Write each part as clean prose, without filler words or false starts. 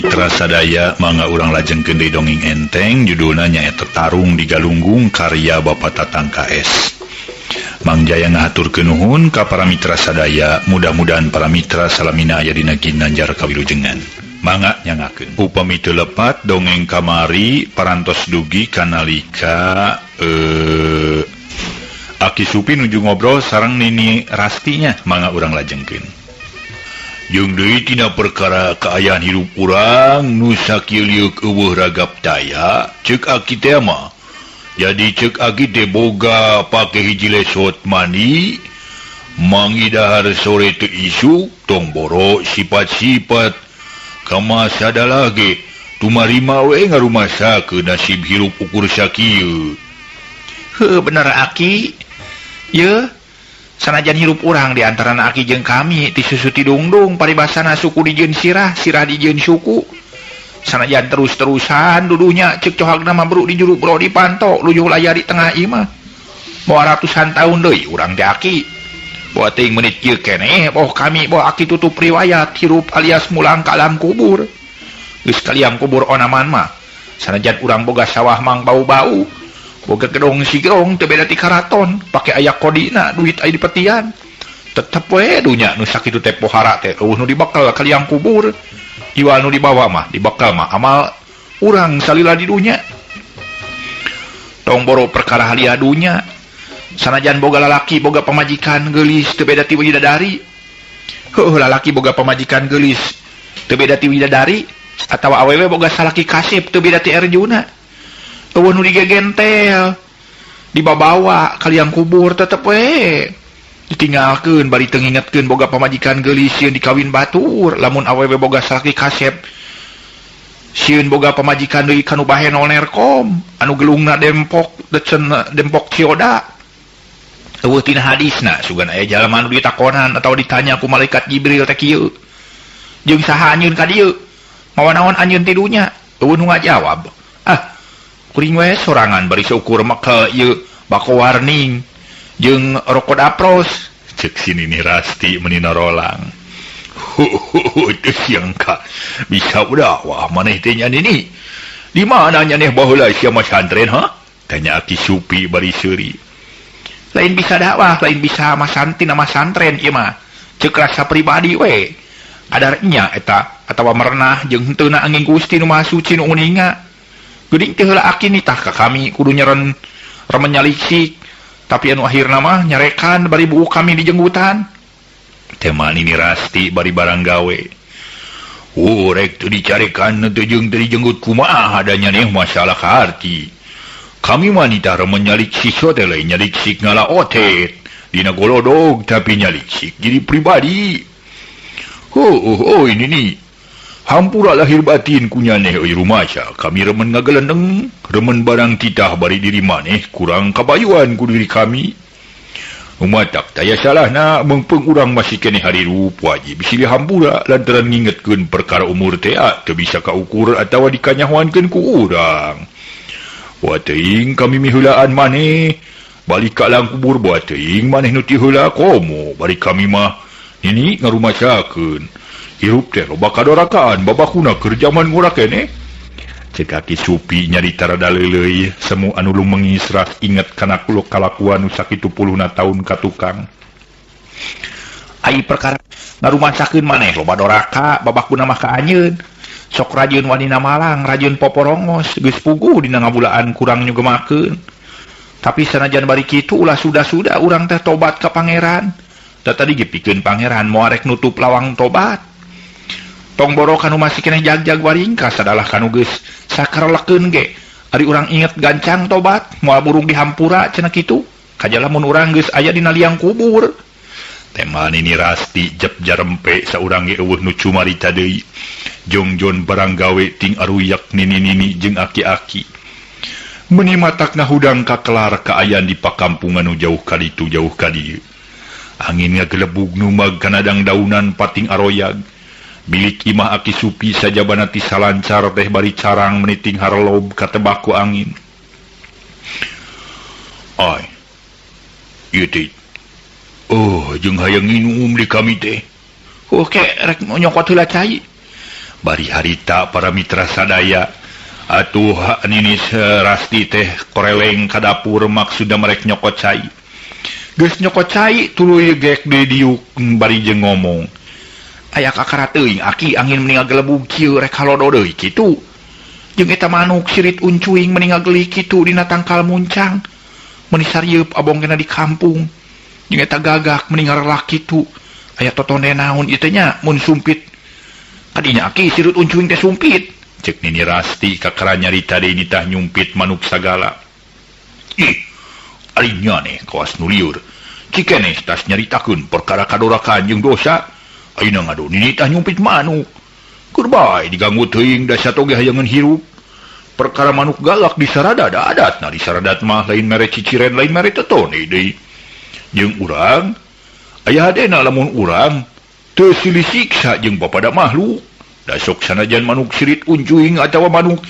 Mitra sadaya mangga urang lajeng kendai dongeng enteng judulna nyaeta Tarung di Galunggung karya Bapak Tatang KS. Mang Jaya ngaturkeun nuhun ka para mitra sadaya, mudah-mudahan para mitra salamina aya dina ginanjar kawilujengan. Mangga nyangakeun. Upami teu lepat dongeng kamari parantos dugi kanalika Aki Supi nuju ngobrol sareng Nini Rastinya, mangga urang lajengkeun. Jeung deui tina perkara kaayaan hirup urang nu sakieu liuk eueuh ragap daya, ceuk Aki teh mah. Jadi ceuk Aki teh boga pake hiji lesot mani, mangidahar sore teu isuk, tong boro sifat-sifat kama sadalah ge tumarima we ngarumasakeun nasib hirup ukur sakieu. Heuh bener Aki. Ye, sanajan hirup urang di antara Aki jeung kami ti susu ti dungdung paribasana suku dijieun sirah, sirah dijieun suku. Sanajan terus-terusan dudunya ceuk cohagna mah bro di juru bro dipanto luyuh layar di tengah ieu mah. Moal ratusan taun deui urang teh Aki. Boa teuing menit kieu keneh boh kami boh Aki tutup riwayat hirup alias mulang ka alam kubur. Geus ka liang kubur onaman mah sanajan urang boga sawah mang bau-bau, boga gedong sigrong teu beda ti karaton, pake aya kodina duit aya di petian. Tetep we dunya nu sakitu teh pohara teh eueuh nu dibakal ka liang kubur. Iwa nu dibawa mah dibakal mah amal urang salila di dunya. Tong boro perkara halia dunya. Sanajan boga lalaki boga pamajikan geulis teu beda ti widadari. Heuh lalaki boga pamajikan geulis teu beda ti widadari, atawa awewe boga salaki kasep teu beda ti Arjuna. Eueuh nu digegentel dibabawa ka liang kubur tetep we ditinggalkeun bari teu ngingetkeun boga pamajikan geulis sieun dikawin batur. Lamun awewe boga salaki kasep sieun boga pamajikan deui kanu bahe Nerkom anu gelungna dempok dempok cioda. Eueuh tina hadisna sugan aya jalma anu ditakonan atawa ditanya ku malaikat Jibril teh kieu, jeung saha anjeun ka dieu? Mawa naon anjeun ti dunya? Eueuh nu ngajawab, kuring we sorangan bari seukur maka ieu bako warning jeung rokok dapros, ceuk si Nini Rasti menina rolang. Teu siangka bisa udah wah maneh teh nya Nini. Di mana nya neh baheula sia masantren ha? Tanya Aki Supi bari seuri. Lain bisa dakwah, lain bisa masantina masantren ieu mah. Ceuk rasa pribadi we. Kadarnya eta atawa merenah jeung henteu angin Gusti nu Maha Suci nu uninga. Geuning teh heula Aki nitah ka kami kudu nyeren remen nyaliksik, tapi anu akhirna mah nyarekan bari buuk kami di jenggutan. Tema Nini Rasti bari barang gawe. Rek teu dicarekan teu jeung teu dijenggut kumaha adanya nih masalah kaarti. Kami mah nitah remen nyaliksik teh lain nyaliksik ngala otet dina golodog tapi nyaliksik jadi pribadi. Ini nih hampura lahir batin kunyane euy rumaja kami remen ngagelendeng remen barang titah bari diri maneh kurang kabayuan ku diri kami. Umatak taya salahna mengpeung urang masih keneh harirup wajib bisi hampura lantaran ngingetkeun perkara umur teh teu bisa kaukur atawa dikanyahoankeun ku urang. Buat teuing kami miheulaan maneh balik ka alam kubur, buat teuing maneh nu ti heula komo bari kami mah ini ngarumasakeun hirup teh loba kadorakaan babakuna keur jaman ngura keneh. Ceuk Aki Supi nyarita rada leuleuy semu anu lumengis ras inget kana kalakuan nu sakitu puluhna taun ka tukang. Ai perkara ngarumasakeun maneh loba doraka babakuna mah ka anjeun. Sok rajieun wanina malang, rajieun poporongos, geus puguh dina ngabulaan kurang nyugemakeun. Tapi sanajan bari kitu ulah sudah-sudah urang teh tobat ka pangeran. Da tadi ge pikeun pangeran moal rek nutup lawang tobat. Tong boro kanu masih keneh jag-jag waringkas adalah kanu geus sakarelekeun ge. Ari urang inget gancang tobat moal burung dihampura cenah kitu. Kaja lamun urang geus aya dina liang kubur. Tema Nini Rasti jep jarempe saurang ge eueuh nu cumarita deui. Jongjon barang gawe ting aruyak nini-nini jeung aki-aki. Meuni matakna hudang kakelar kaayaan di pakampungan nu jauh ka ditu jauh ka dieu. Angin ngagelebug numag kana dangdaunan pating aroyag. Bilik imah Aki Supi sajabana ti salancar teh bari carang meniting harlob katebak ku angin. Ai. Ieu teh. Jeung hayang nginum di kami teh. Oke, rek nyokot heula cai. bari harita para mitra sadaya atuh nini Rasti teh koreleng ka dapur maksudna merek nyokot cai geus nyokot cai tuluy gek deui diuk bari jeung ngomong aya kakara teuing aki angin meninggal gelebug kieu rek halodo deui kitu jeung eta manuk sirit uncuing meninggal geli kitu dina tangkal muncang meuni sariyeup abong kena di kampung jeung eta gagak meninggal relak kitu aya totonde naon ieu teh nya mun sumpit kadinya aki sirit uncuing teh sumpit cek Nini Rasti kakara nyarita deui nitah nyumpit manuk sagala ih alinya nih kawas nu lieur cikenes tas nyaritakeun perkara kadorakan jeung dosa ayeuna ngadu nini tah nyumpit manuk keur bae diganggu teuing da satoge hayangan hirup perkara manuk galak di sarada da adatna di saradat mah lain mere ciciren lain mere tetone deui jeung urang aya hadena lamun urang teu silih siksa jeung bapada makhluk da sok sanajan manuk sirit uncuing atawa manuk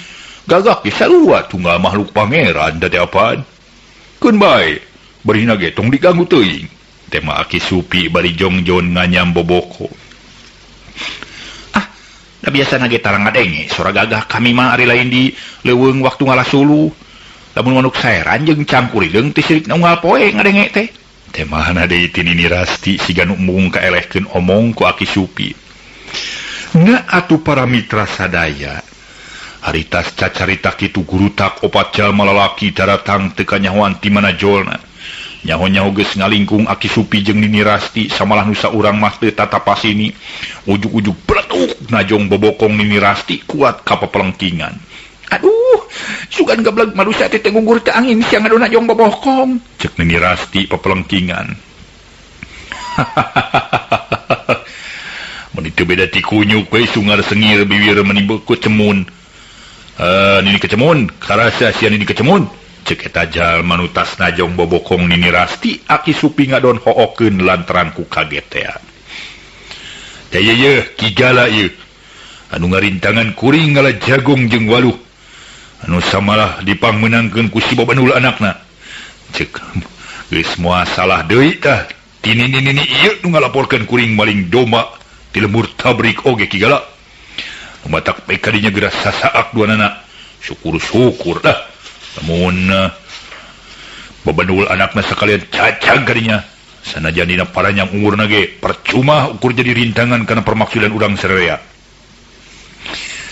gagak ge sarua tunggal makhluk pangeran da teh apaan keun bae beurina ge tong diganggu teuing tema Aki Supi bari jongjon nganyam boboko da biasana ge tarang ngadenge sora gagak kami mah ari lain di leuweung waktu ngalasulu lamun manuk saeran jeung cangkurileung teh sirik unggal poe ngadenge teh temahna deui ti Nini Rasti siga nu embung kaelehkeun omong ku Aki Supi na atuh para mitra sadaya haritas cacarita kitu gurutak opat jalma lalaki daratang teu kanyahoan ti mana jolna nyaho-nyaho geus ngalingkung Aki Supi jeung Nini Rasti samalah nu saurang mah teu tatapasini ujug-ujug bletuk najong bobokong Nini Rasti kuat ka papelengkingan aduh sugan gablag manusia teh ngunggur teh angin siang adu najong bobokong cek Nini Rasti papelengkingan mun itu beda ti kunyuk we sungar sengir bibir menibeukeut cemun Nini kecemun karasa sia Nini kecemun cek eta jalma nu tas najong bobokong Nini Rasti Aki Supi ngadon hookeun lantaran ku kaget teh teh ye kigala ieu anu ngarintangan kuring ngala jagong jeung waluh anu samalah dipangmenangkeun ku si babanul anakna cek geus moal salah deui tah ti nini ieu nu ngalaporkeun kuring maling domba ti lembur tabrik oge kigala matak bae kadinya geura sasaak duanana syukur dah lamun babanul anakna sakalian cacag kadinya sanajan dina paranyang umurna ge percuma ukur jadi rintangan kana permaksudan urang sarerea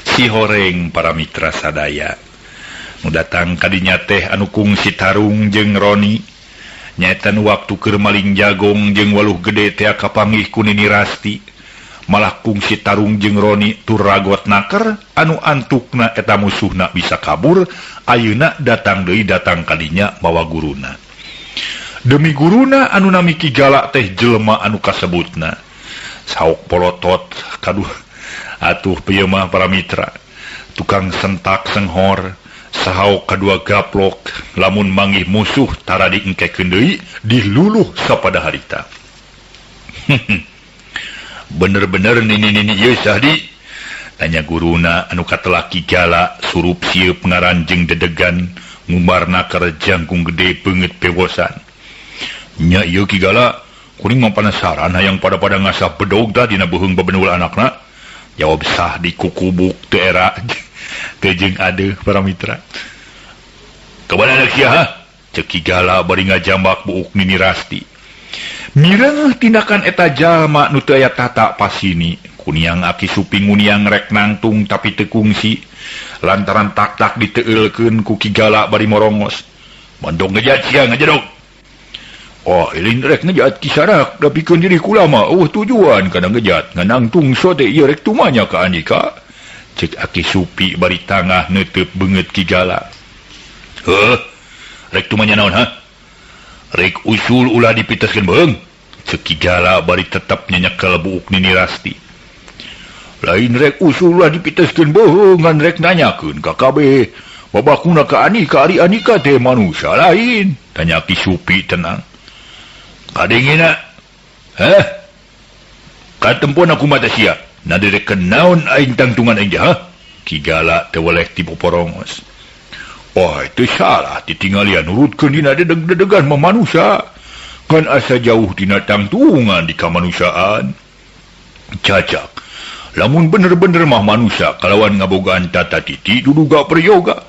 si horeng para mitra sadaya nu datang kadinya teh anu kungsi Tarung jeung Roni nyaeta nu waktu keur maling jagong jeung waluh gede teh kapanggih ku Nini Rasti malah kungsi Tarung jeung Roni tur ragot naker anu antukna eta musuhna bisa kabur ayeuna datang deui datang kadinya mawa guruna demi guruna anu nami Kigala teh jelema anu kasebutna saok polotot kaduh atuh pieu mah para mitra tukang sentak senghor sahaok kadua gaplok lamun manggih musuh tara diengkekeun deui diluluh sapada harita bener-bener nini ieu sahdi tanya guruna anu katelah Kigala surup sieup ngaranjeng dedegan ngumbarna keur jangkung gede beungeut pewosan nya ieu Kigala kuring mah penasaran hayang pada ngasah bedog da dina beuheung babenul anakna jawab sah di kukubuk teu era teu jeung adeuh para mitra kabana sia ha ceuk Kigala bari ngajambak buuk Nini Rasti mireng tindakan eta jalma nu teu aya tata pasini kuniang Aki Supi nguniang rek nangtung tapi teu kungsi lantaran tak-tak diteueulkeun ku Kigala bari morongos mondong ngejat sia ngajedog oh ilin rek ngejat kisarak da pikeun diri kula mah tujuan kana ngejat nganangtung sote ieu rek tumanya ka Andika cek Aki Supi bari tangah neuteuk beungeut Kigala rek tumanya naon ha rek usul ulah dipiteskeun beung cek Kigala bari tetep nyanyakel buuk Nini Rasti lain rek usul ulah dipiteskeun beung ngan rek nanyakeun ka kabeh babakuna ka Andika ari Andika teh manusia lain tanya Aki Supi tenang kadengina katempon aku mata sia naderekeun naon aing tangtungan aing ha Kigala teu weleh ti poporongos itu salah ditinggalian nurutkeun dina dedeg-dedegan mah manusia kan asa jauh dina tangtungan di kamanusiaan cacak lamun bener-bener mah manusia kalawan ngabogaan tata titi duduga peryoga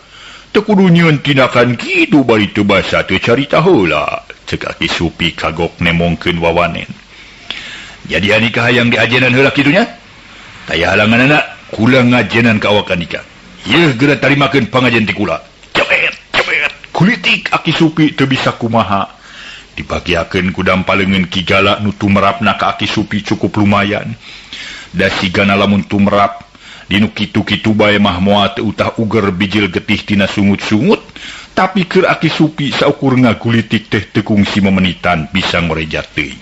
tekudu nyieun tindakan kitu bari teu basa teu carita heula cek Aki Supi kagok nemongkeun wawanen. Jadi anika hayang diajenan heula kidunya taya halangan anak kula ngajenan ka awak anika ieu geura tarimakeun pangajen ti kula cepet kulitik Aki Supi teu bisa kumaha dibagiakeun ku dampaleungeun Ki Jala nu tumrapna ka Aki Supi cukup lumayan. Da sigana lamun tumrap dinu kitu-kitu bae mah moal teu utah uger bijil getih tina sungut-sungut tapi keur Aki Supi saukur ngagulitik teh teu kungsi memenitan bisa ngorejat teuing.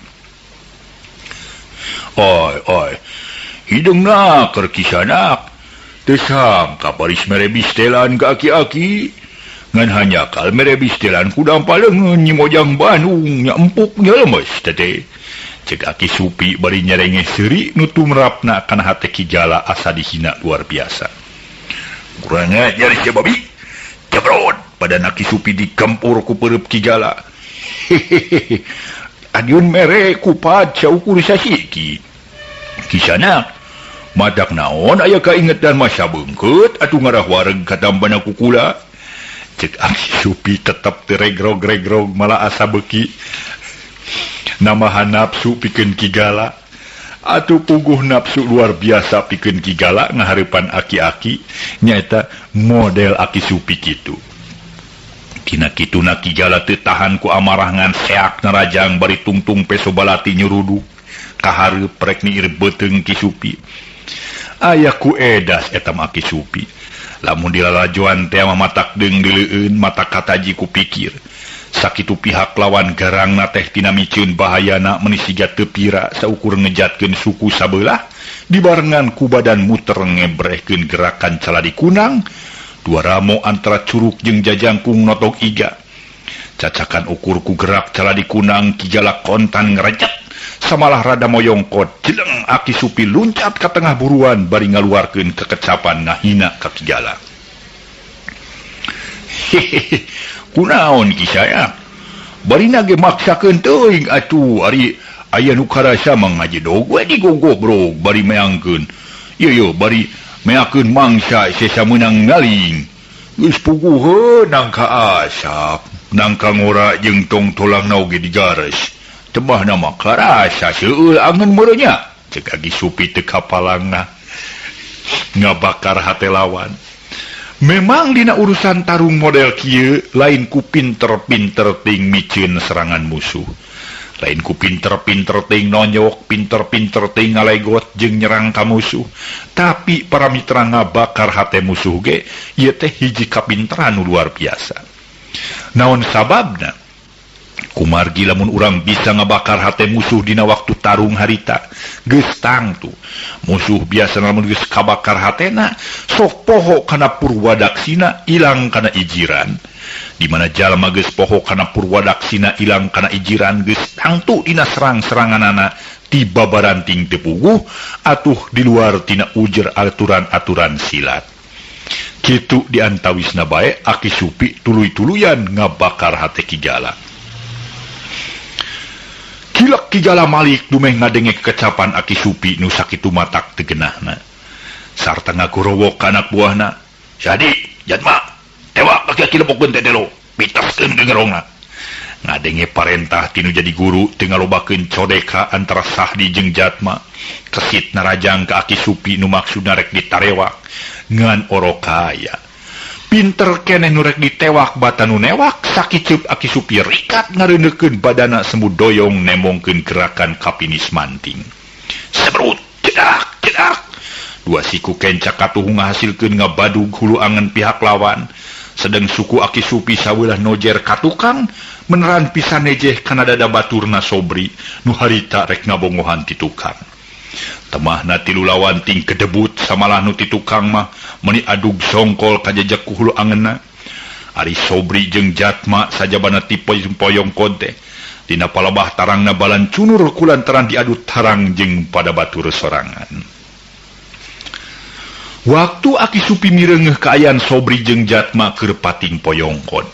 Oi hidungna keur kisanak teu sangka baris mere bistelan ka aki-aki ngan hanya kal mere bistelan ku dampaleungeun nyi mojang Bandung nya empuk nya lemes teh cek Aki Supi bari nyerenge seuri nu tumrapna kana hate Ki Jala asa dihina luar biasa. Kurang ajar si babi. Cebrot pada Aki Supi dikempur ku pereup Ki Jala. Hehehe. Adiun mere kupat saukur sasiki. Kisana madak naon aya kaingetan masa beungkeut atuh ngarah wareg katambana ku kula. Cek Aki Supi tetep teregrog-regrog malah asa beuki. Namahan nafsu pikeun Ki Jala atuh puguh nafsu luar biasa pikeun Ki Jala ngahareupan aki-aki nyaeta model Aki Supi kitu. Tina kituna Ki Jala teu tahan ku amarah ngan seak narajang bari tungtung peso balati nyurudu kahareup rek niir beuteung Ki Supi. Aya ku edas eta Aki Supi lamun dilalajoan teh mah matak deung dileueun mata kataji ku pikir sakitu pihak lawan garangna teh tina micieun bahayana menisiga teu pira saukur ngejatkeun suku sabelah dibarengan ku badan muter ngebrehkeun gerakan caladi kunang dua ramo antara curug jeung jajangkung notok iga cacakan ukur ku gerak caladi kunang Ki Jala kontan ngerejet samalah rada moyongkot jeleng Aki Supi luncat ka tengah buruan bari ngaluarkeun kekecapan ngahina ka Ki Jala. Hehehe kunaon Ki saya barina ge maksakeun teuing atuh ari aya nu karasa mangaje dog we digogok bro bari meangkeun ieu bari meakeun mangsa sesa meunang ngaling geus puguheun nangka asap nangka ngora jeung tong tolangna oge digares tebahna mah karasa seueul angeun meureunya cek Aki Supi teu kapalangna ngabakar hate lawan. Memang dina urusan tarung model kieu lain ku pinter-pinter ting micieun serangan musuh. Lain ku pinter-pinter ting nonyok, pinter-pinter ting ngalegot jeung nyerang ka musuh. Tapi para mitra ngabakar hate musuh ge ieu teh hiji kapinteran luar biasa. Naon sababna? Kumargi lamun urang bisa ngabakar hate musuh dina waktu tarung harita geus tangtu musuh biasa lamun geus kabakar hatena sok poho kana purwadaksina ilang kana ijiran di mana jalma geus poho kana purwadaksina ilang kana ijiran geus tangtu dina serang-seranganana ti babaranting teu puguh atuh di luar tina ujer aturan-aturan silat kitu diantawisna bae Aki Supi tuluy-tuluyan ngabakar hate Ki Jala. Kilak Ki Jala malik dumeh ngadenge kecapan Aki Supi nu sakitu matak teu geunahna. Sarta ngagorowok ka anak buahna. "Jadi, jadma, tewak bagi aki lepokkeun teh delo, pitaskeun gengerongna." Ngadenge parentah tinu jadi guru teu ngalobakeun codeka antara Sahdi jeung Jatma. Kesit narajang ka Aki Supi nu maksudna rek ditarewak ngan orokaya. Pinter keneh nu rek ditewak bata nu newak sakiceup Aki Supi rikat ngareuneukeun badana sembu doyong nemongkeun gerakan kapinis manting. Sebrut cedak. Dua siku kencak katuh ngahasilkeun ngabadug hulu angen pihak lawan. Sedang suku Aki Supi sawelah nojer katukang meneran pisan nejeh kana dada baturna Sobri nu harita rek ngabongohan ti tukang. Temahna tilu lawan ting kedebut samalah nu ti tukang mah meuni adug songkol ka jejak ku hulu angeunna. Ari Sobri jeung Jatma sajabana ti poyong konte dina palebah tarangna balan cunur kulantaran diadu tarang jeung pada batur sorangan. Waktu Aki Supi mireungeuh kaayaan Sobri jeung Jatma keur pating poyongkon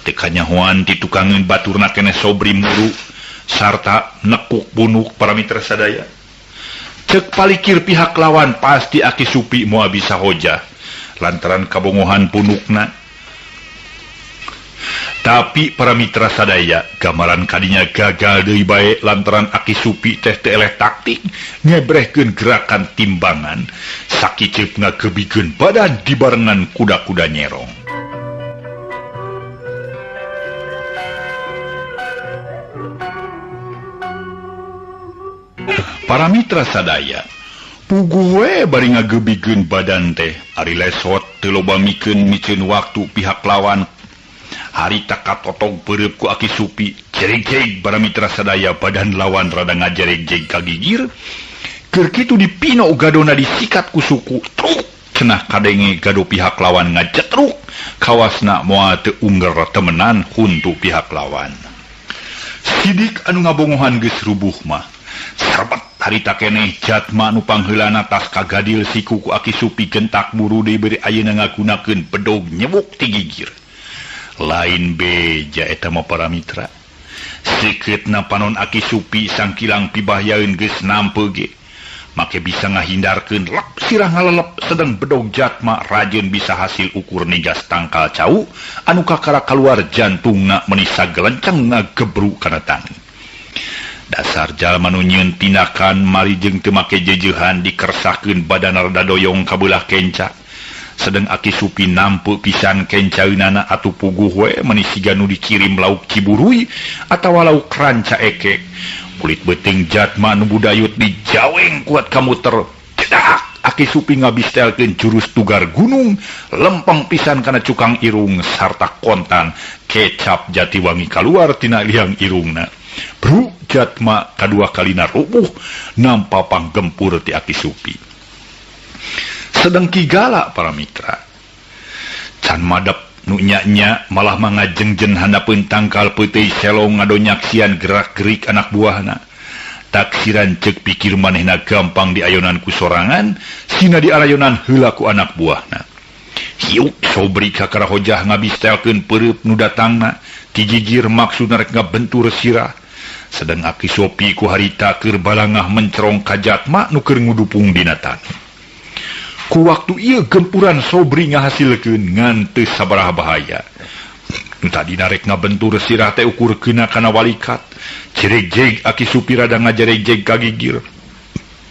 teu kanyahoan ti tukangeun baturna keneh Sobri muru sarta nekuk bunuk para mitra sadaya. cek palikir pihak lawan pasti Aki Supi moal bisa hojah lantaran kabongohan punukna. Tapi para mitra sadaya gambaran kadinya gagal deui bae lantaran Aki Supi teh teu eleh taktik ngebrehkeun gerakan timbangan sakicep ngagebikeun badan dibarengan kuda-kuda nyerong. Para mitra sadaya puguh we bari ngagebikeun badan teh ari lesot teu loba mikeun waktu pihak lawan. Harita katotog beureup ku Aki Supi jereg-jereg para mitra sadaya badan lawan rada ngajereg-jeg kagigir keur kitu dipino gadona disikat ku suku truk cenah kadenge gado pihak lawan ngajetruk kawasna moal teu ungger temenan huntu pihak lawan. Sidik anu ngabongohan geus rubuh mah serbet harita keneh jatma anu pangheulana tas kagadil siku ku Aki Supi gentak buru deui beri ayeuna ngagunakeun bedog nyebuk ti gigir. Lain beja eta mah para mitra. Siketna panon Aki Supi sangkilang pibahyaeun geus nampe ge. Make bisa ngahindarkeun lep sirah ngalelep sedang bedog jatma rajeun bisa hasil ukur nigas tangkal cau anu kakara kaluar jantungna menisa gelenceng ngagebru kana tani. Dasar jalma nu nyieun tindakan mari jeung teu make jejeuhan dikersahkeun badan rada doyong ka beulah kenca. Sedang Aki Supi nampu pisan kencaeunana atuh puguh we manisiga nu dikirim lauk Ciburuy atawa lauk ranca ekek. Kulit beuteung jatma nu budayut dijaweng kuat kamuter. Cedak Aki Supi ngabistelkeun jurus tugar gunung, lempeng pisan kana cukang irung sarta kontan kecap Jatiwangi kaluar tina liang irungna. Bru jatma kadua kalina rubuh nampa panggempur ti Aki Supi. Sedang Kigala para mitra can madep nu nya-nya malah mangajengjen handapeun tangkal peuteui selong ngadonyaksian gerak-gerik anak buahna. Taksiran cek pikir manehna gampang diayonan ku sorangan sina diarayonan heula ku anak buahna. Hiuk Sobri kakara hojah ngabistelkeun peureup nu datangna tijigir maksudna rek ngabentur sirah. Sedang Aki Supi ku harita keur balangah mencerong ka jatma nu keur ngudupung dina tani. Ku waktu ieu gempuran Sobri ngahasilkeun ngan teu sabaraha bahaya. Tadi narek ngabentur sirah teh ukurkeunna kana walikat. Jereg-jeg Aki Supi rada ngajereg-jeg kagigir.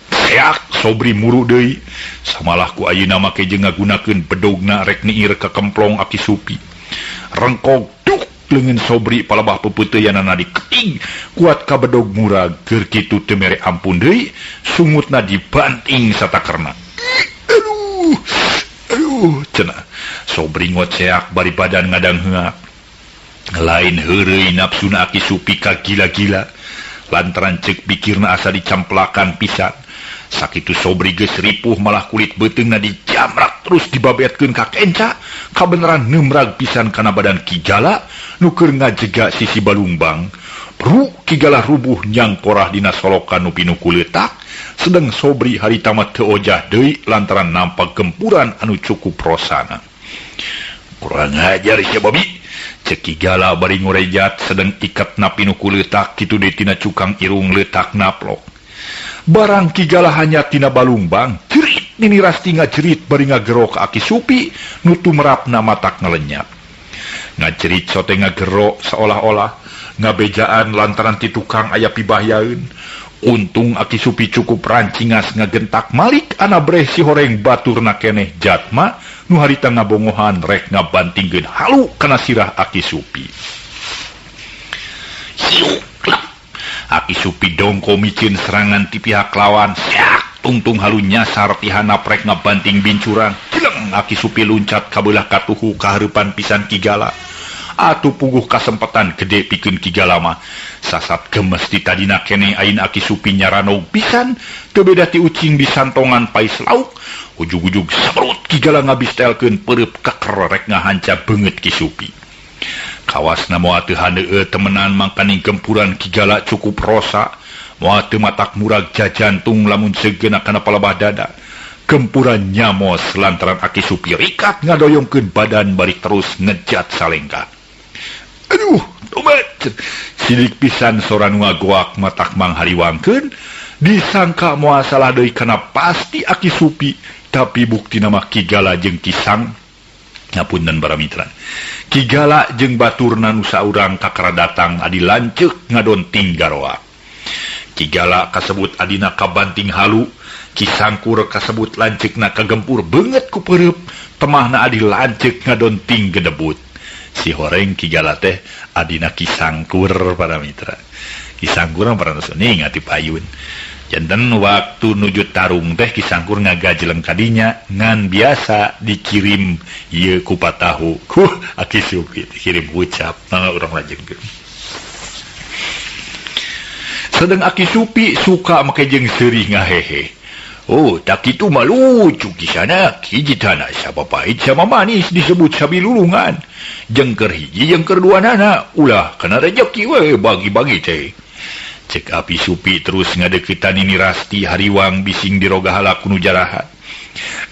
Seak Sobri muru deui. Samalah ku ayeuna make jeung ngagunakeun bedogna rek niir ka kemplong Aki Supi. Rengkog duk leungeun Sobri palebah pepeuteyanana diketing kuat ka bedog murag keur kitu teu mere ampun deui sungutna dibanting satakerna. Aduh, cenah. Sobri ngoceak bari badan ngadang heak. Lain heureuy nafsuna Aki Supi ka gila-gila. Lantaran cek pikirna asa dicamplakan pisan. Sakitu Sobri geus ripuh malah kulit beuteungna dijamrak terus dibabetkeun ka kenca. Kabeneran neumrag pisan kana badan Kigala nu keur ngajega sisi balungbang. Bru Kigala rubuh nyangkorah dina solokan nu pinuku leutak. Sedang Sobri harita mah teu ojah deui lantaran nampak gempuran anu cukup rosana. Kurang ajar sia babi. Cek Kigala bari ngorejat sedang ikatna pinuku leutak kitu deui tina cukang irung leutak naplok. Barang Kigala hanya tina balungbang, jerit nini rasti ngajerit bari ngagero ka Aki Supi nu tumrapna matak ngelenyap. Ngajerit sote ngagero seolah-olah ngabejaan lantaran ti tukang aya pibahyaeun. Untung Aki Supi cukup rancingas ngagentak malik anabreh si horeng baturna keneh jatma nu harita ngabongohan rek ngabantingkeun halu kana sirah Aki Supi. Hiuk Aki Supi dongko micin serangan ti pihak lawan. Sak tungtung halu nyasar ti handap rek ngabanting bincuran. Kileng Aki Supi luncat ka beulah katuhu kahareupan pisan Kigala. Atuh puguh kasempatan gede pikeun Kigala mah. Sasat gemes ti tadina keneh ain Aki Supi nyaranog pisan teu beda ti ucing disantongan pais lauk. Ujug-ujug sabrut Kigala ngabistelkeun peureup keker rek ngahanca beungeut Ki Supi. Kawasna moal teu handeueu temenan mangkani gempuran Kigala cukup rosa. Moal teu matak murag jajantung lamun seugena kana palebah dada. Gempuran nyamos lantaran Aki Supi rikat ngadoyongkeun badan bari terus ngejat salengka. Aduh, tobat. Sidik pisan sora nu ngagoak matak manghariwangkeun disangka moal salah deui kana pasti Aki Supi, tapi bukti nama Kigala jeung Kisang ngapunten para mitra. Kigala jeung baturna nu saurang kakara datang adi lanceuk ngadonting garoa. Kigala kasebut adina kabanting halu, Kisangkur kasebut lanceukna kagempur beungeut ku peureup, temahna adi lanceuk ngadonting gedebut. Si horeng Kigala teh adina Kisangkur para mitra. Kisangkur para nusuning ati payun. Janten waktu nuju tarung teh Kisangkur ngagajleng kadinya ngan biasa dikirim ieu ku patahu ku Aki Supi dikirim ucap urang lajengkeun. Sedang Aki Supi suka make jeung seurih ngahehe. Oh, tak itu malucu kisana hiji tanah sama pahit sama manis disebut sabilulungan. Jengker hiji jengker dua nana ulah kena rejeki we bagi-bagi teh. Cek Aki Supi terus ngadeukeutan Nini Rasti hariwang bising dirogahala ku nu jarahat.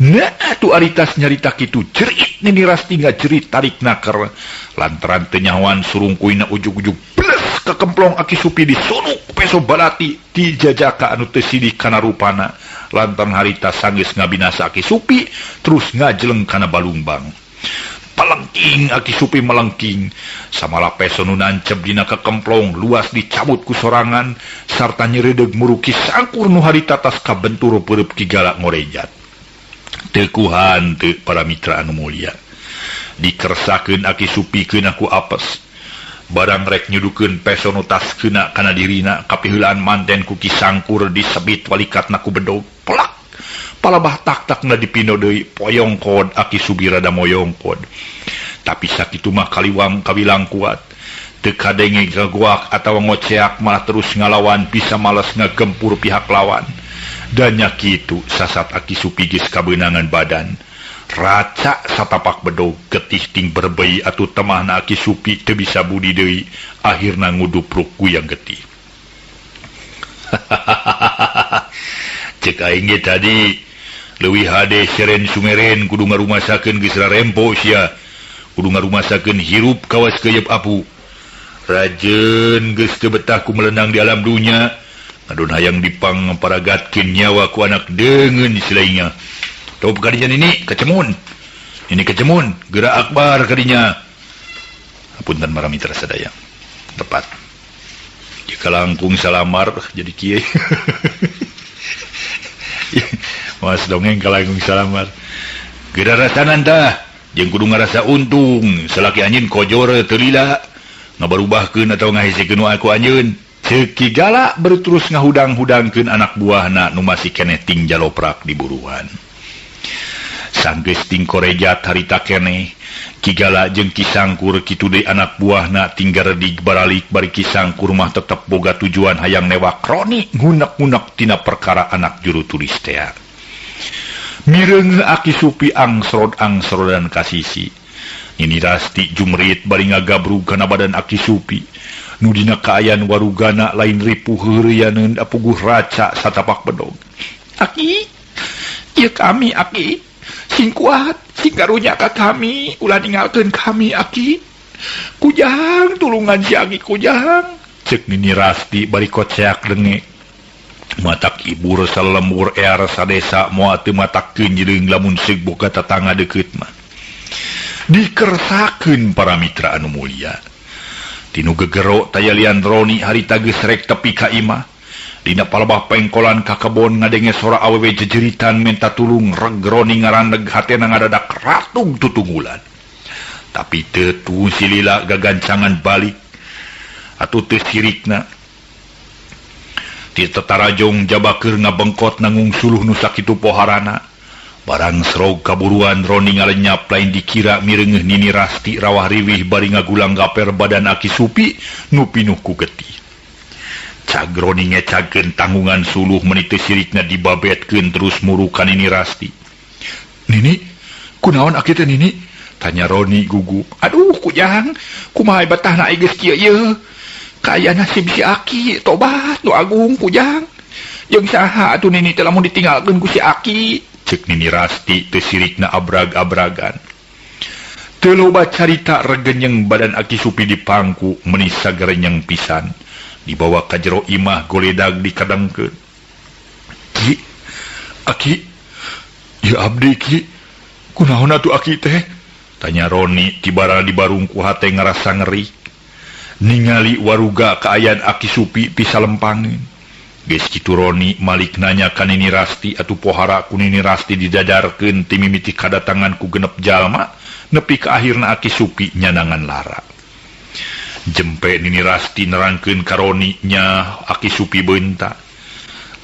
Nah tu aritas nyarita kitu cerit Nini Rasti ngajerit tarik naker lantaran teu nyahoan surungkuina ujug-ujug plus kekemplong Aki Supi disunuk peso balati ti jajaka anu teu sidih kana rupana lantaran harita sanggeus ngabinasa Aki Supi terus ngajleng kana balumbang. Palengking Aki Supi melengking samala peso nu nancep dina kekemplong luas dicabut ku sorangan sarta nyeredeg muruki sangkur nu harita tas kabentur peureub Kigala ngorejat. Teu kuhan teu para mitra anu mulia. Dikersakeun Aki Supi keun aku apes. Barang rek nyudukeun peso nu taskeuna kana dirina kapiheulaan manten ku Kisangkur disebit walikatna ku bedog. Plak. Palabah tak-tak na dipino deui poyong kod Aki Supi rada moyong kod. Tapi sakitu mah kaliwang kabilang kuat. Teu kadenge gagoak atawa ngoceak malah terus ngalawan bisa males ngagempur pihak lawan. Dan nya kitu sasat Aki Supi geus kabeunangan badan. Raca satapak bedog getih ting berbei atuh temahna Aki Supi teu bisa budi deui akhirna ngudupruk ku yang getih. Cek aing ge tadi leuwih hade seren sumeren kudu ngarumasakeun geus rarempo sia. Kudu ngarumasakeun hirup kawas keuyeub apu. Rajeun geus teu betah ku melenang di alam dunya. Ngadon hayang dipang paragatkeun nyawa ku anak deungeun silaingna. Tau kadinya Nini kecemun. Nini kecemun, geura akbar kadinya. Hapunten para mitra sadaya. Tepat. Jika langkung salamar jadi kieu. Mas dongeng kalangkung salamar. Geura rasanan tah, jeung kudu ngarasa untung, salaki anjeun kojor teu lila, ngabarubahkeun atawa ngahesekeun wae ku anjeun. Ceuk Kigala berterus ngahudang-hudangkeun anak buahna nu masih keneh ting jaloprak di buruan. Sanggeus ting korejat harita keneh, Kigala jeung Kisangkur kitu deui anak buahna tinggal di baralik bari Kisangkur mah tetep boga tujuan hayang newak Roni ngunek-ngunek tina perkara anak juru tulis teh. Mireung Aki Supi angsrod-angsrodan kasisi. Nini Rasti jumrit bari ngagabrug kana badan Aki Supi. Nu dina kaayaan warugana lain ripuh heureuyaneun apuguh raca satapak bedog. Aki, ieu kami Aki, sing kuat, sing karunya ka kami, ulah ninggalkeun kami Aki. Kujang tulungan si Aki kujang. Cek Nini Rasti bari koceak denge. Matak ibu rasa lembur ear sadesa moal teu matakkeun jeung lamun seug boga tatangga deukeut mah. Dikersakeun para mitra anu mulia. Tinu gegero tayalian Roni harita geus rek tepi ka imah. Dina palebah pengkolan ka kebon ngadenge sora awewe jejeritan minta tulung reg Roni ngaraneg hatena ngadadak ratug tutunggulan. Tapi teu tu si lila gagancangan balik atuh teu sirikna. Ti tetarajong jabakeur ngabengkot nangung suluh nu sakitu poharana. Barang serog kaburuan Roni ngalenyap lain dikira mireungeuh Nini Rasti rawah riwih bari ngagulang gaper badan Aki Supi nu pinuh ku getih. Cag Roni ngecageun tanggungan suluh menit sirikna dibabetkeun terus murukan Nini Rasti. Nini, kunaon Aki teh Nini? Tanya Roni gugup. Aduh kujang, kumaha betahna ai geus kieu yeuh. Kaya nasib si Aki, tobat nu agung kujang. Jeung saha atuh Nini teh lamun ditinggalkeun ku si Aki? Cek Nini Rasti teu sirikna abrag-abragan. Teu loba carita regenyeng badan Aki Supi dipangku meuni sagerenyeng pisan. Dibawa ka jero imah goledag dikadengkeun. Aki, ya abdi ki, kunaon atuh aki teh? Tanya Roni tibara di barungku hate ngerasa ngeri. Ningali waruga kaayaan Aki Supi ti salempangin. Geus kitu Roni malik nanya ka Nini Rasti atuh pohara ku Nini Rasti didadarkeun ti mimiti kadatangan ku genep jalma nepi ka akhirna Aki Supi nyanangan lara. Jempe Nini Rasti nerangkeun ka Roni nya Aki Supi beunta.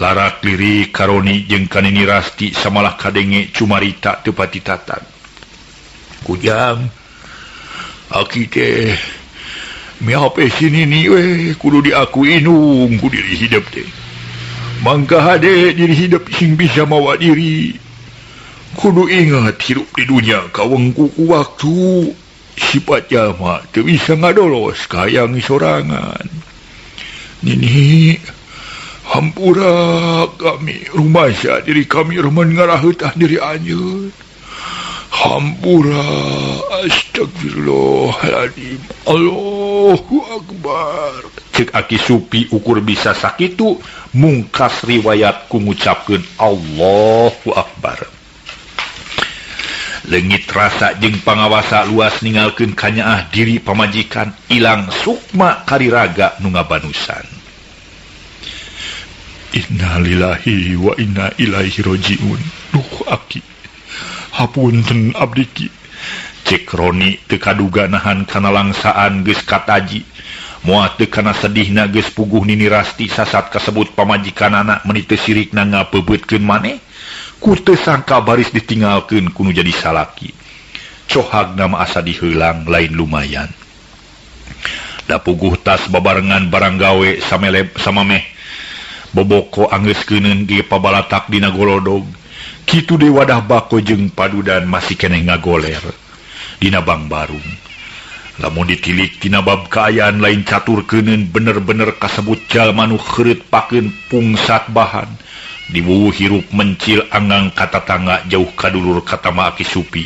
Lara lirik ka Roni jeung ka Nini Rasti samalah kadenge cumarita teu pati tatag. Kujang, Aki teh mihape sini ni we kudu diakui nung ku diri hidup teh. Mangka hade diri hidup sing bisa mawa diri. Kudu ingat hidup di dunia kawengku ku waktu. Sifat jalma teu bisa ngadolos kayang sorangan. Nini, hampura kami rumasa diri kami remen ngaraheutah diri anjeun. Hampura, astagfirullahaladzim, Allahu Akbar. Cek Aki Supi ukur bisa sakitu mungkas riwayat ku ngucapkeun Allahu Akbar. Leungit rasa jeung pangawasa luas ningalkeun kanyaah diri pamajikan ilang sukma kariraga nu ngabanusan. Innalillahi wa inna ilaihi rajiun. Duh Aki, hapunten abdi ki. Cek Roni teu kaduga nahan kana langsaan geus kataji. Moal teu kana sedihna geus puguh Nini Rasti sasat kasebut pamajikanana meuni teu sirikna ngapeubeutkeun maneh. Ku teu sangka baris ditinggalkeun kuno jadi salaki. Cohagna mah asa diheulang lain lumayan. Da puguh tas babarengan barang gawe samameh boboko anggeuskeun di pabalatak dina golodog. Kitu deui wadah bako jeung padudan masih keneh ngagoler dina bang barung. Lamun ditilik tina bab kaayaan lain caturkeuneun bener-bener kasebut jalma nu kheureut pakeun pungsat bahan. Diwuh hirup mencil anggang kata tangga jauh kadulur kata ma Aki Supi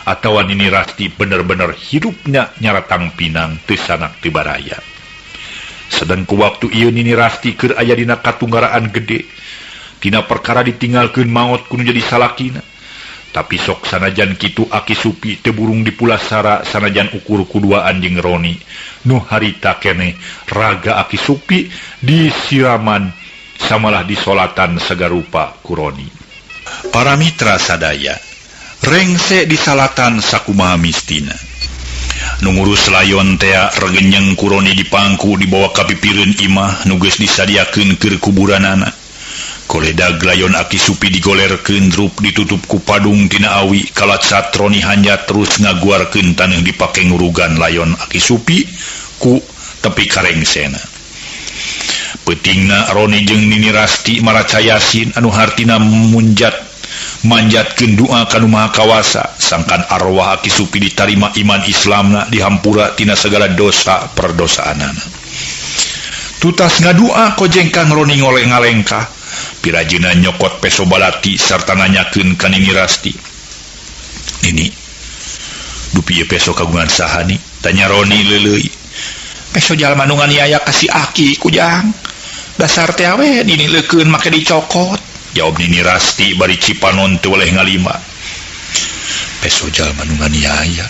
atawa Nini Rasti bener-bener hidupnya nyaratang pinang teu sanak teu baraya. Sedang ku waktu ieu Nini Rasti keur aya dina katunggaraan gede tina perkara ditinggalkeun maot kudu jadi salakina. Tapi sok sanajan kitu Aki Supi teu burung dipulasara sanajan ukur kuduaan jeung Roni nu harita keneh raga Aki Supi disiraman samalah disolatan sagarupa kuroni. Para mitra sadaya, rengse disalatan sakumaha mistina. Nu ngurus layon tea regenyeng kuroni dipangku dibawa ka pipireun imah nu geus disadiakeun keur kuburanana. Koledag layon Aki Supi digolerkeun drup ditutup ku padung tina awi kalat satroni hanya terus ngaguarkeun taneuh dipake ngurugan layon Aki Supi ku tepi karengsena. Petingna Roni jeung Nini Rasti maraca Yasin anu hartina manjatkeun doa ka Nu Maha Kawasa sangkan arwah Aki Supi ditarima iman Islamna dihampura tina segala dosa perdosaanana. Tutas ngadua kojeng Kang Roni ngoleng-ngalengkah pirajina nyokot peso balati sarta nanyakeun ka Nini Rasti. Nini, dupi ieu peso kagungan saha ni? Tanya Roni leuleuy. Peso jalma nu nganiaya kasih Aki kujang. Dasar teh awe dinileukeun make dicokot. Jawab Nini Rasti bari cipanon teu weleh ngalima. Peso jalma nu nganiaya.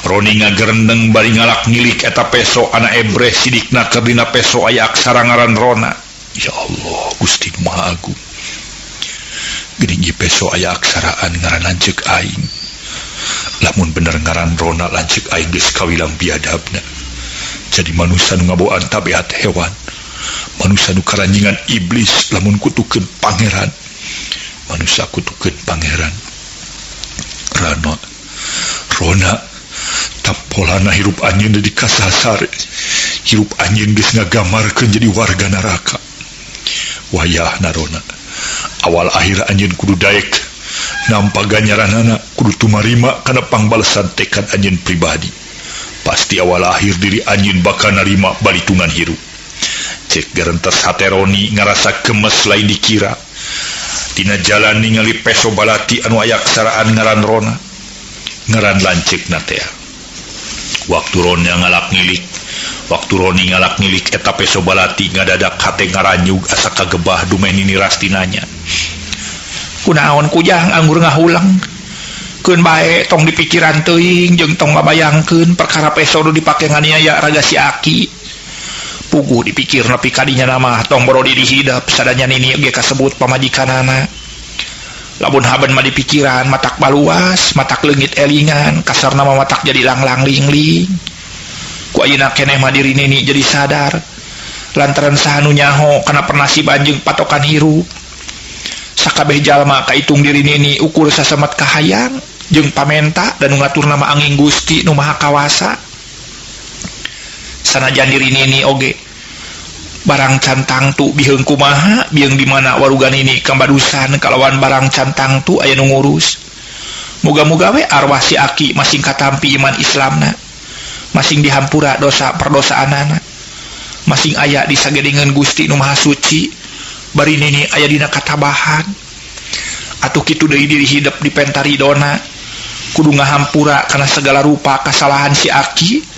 Roni ngagerendeng bari ngalak nilik eta peso ana ebreh sidikna keur dina peso aya aksara ngaran Rona. Ya Allah, Gusti Maha Agung. Geuning ieu peso aya aksaraan ngaran lanceuk aing. Lamun bener ngaran Rona lanceuk aing geus kawilang biadabna. Jadi manusia nu ngaboan tabiat hewan. Manusia nu karanjingan iblis lamun kutukeun pangeran. Manusia kutukeun pangeran. Rona tampolana hirup anjeun di kasasar. Hirup anjeun geus ngagamarkeun jadi warga neraka. Wayahna Rona. Awal akhir anjeun kudu daek. Nampa ganjaranana kudu tumarima kana pangbalesan tekad anjeun pribadi. Pasti awal akhir diri anjeun bakal narima balitungan hirup. Cek garentes hate Roni ngarasa gemes lain dikira. Tina jalan ningali peso balati anu aya aksaraan ngaran Rona. Ngaran lanceukna teh. Waktu Roni ngalak ngilik eta peso balati ngadadak hate ngaranyug asa kagebah dumeh Nini Rasti nanya. kunaon kujang anggur ngahulang keun bae tong dipikiran teuing jeung tong ngabayangkeun perkara peso nu dipake nganiaya raga si Aki puguh dipikir nepi kadinya nama tong boro diri hidup sadanya nini ge kasebut pamajikanana lamun haben mah dipikiran matak baluas matak leungit elingan kasar nama matak jadi langlang lingling ku ayeuna keneh mah diri nini jadi sadar lantaran saha nu nyaho kana pernasiban jeung patokan hirup sakabeh jalma kaitung diri nini ukur sasemet kahayang jeung pamenta dan ngatur nama angin Gusti nu Maha Kawasa sanajan diri nini oge barang cantang tu biheung kumaha biang di mana warugan ini kambadusan kalawan barang cantang tu aya nu ngurus muga-muga we arwah si Aki masing katampi iman Islamna masing dihampura dosa perdosaanana masing aya di sagedengan Gusti nu Maha Suci bari nini aya dina katabahan atuh kitu deui diri hidup dipentari dona kudu ngahampura kana segala rupa kasalahan si Aki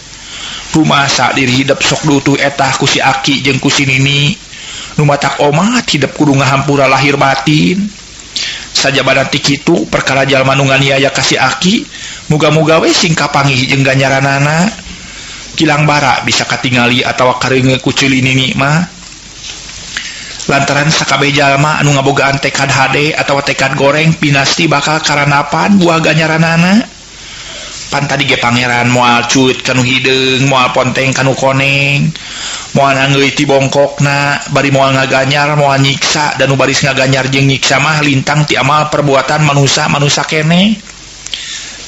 rumasa diri hidup sok dutuh etah ku si Aki jeung ku si Nini nu matak omat hidup kudu ngahampura lahir batin sajabadan ti kitu perkara jalma nu nganiaya ka si Aki muga-muga we sing kapanggih jeung ganjaranana kilang bara bisa katingali atawa kareungeun ku ceuli Nini mah lantaran sakabeh jalma anu ngabogaan tekad hade atawa tekad goreng pinasti bakal karanapan buah ganjaranana pan tadi ge pangeran moal cuit kanu hideung moal ponteng kanu koneng moal nangeuy ti bongkokna bari moal ngaganyar moal nyiksa dan nu baris ngaganyar jeung nyiksa mah lintang ti amal perbuatan manusia keneh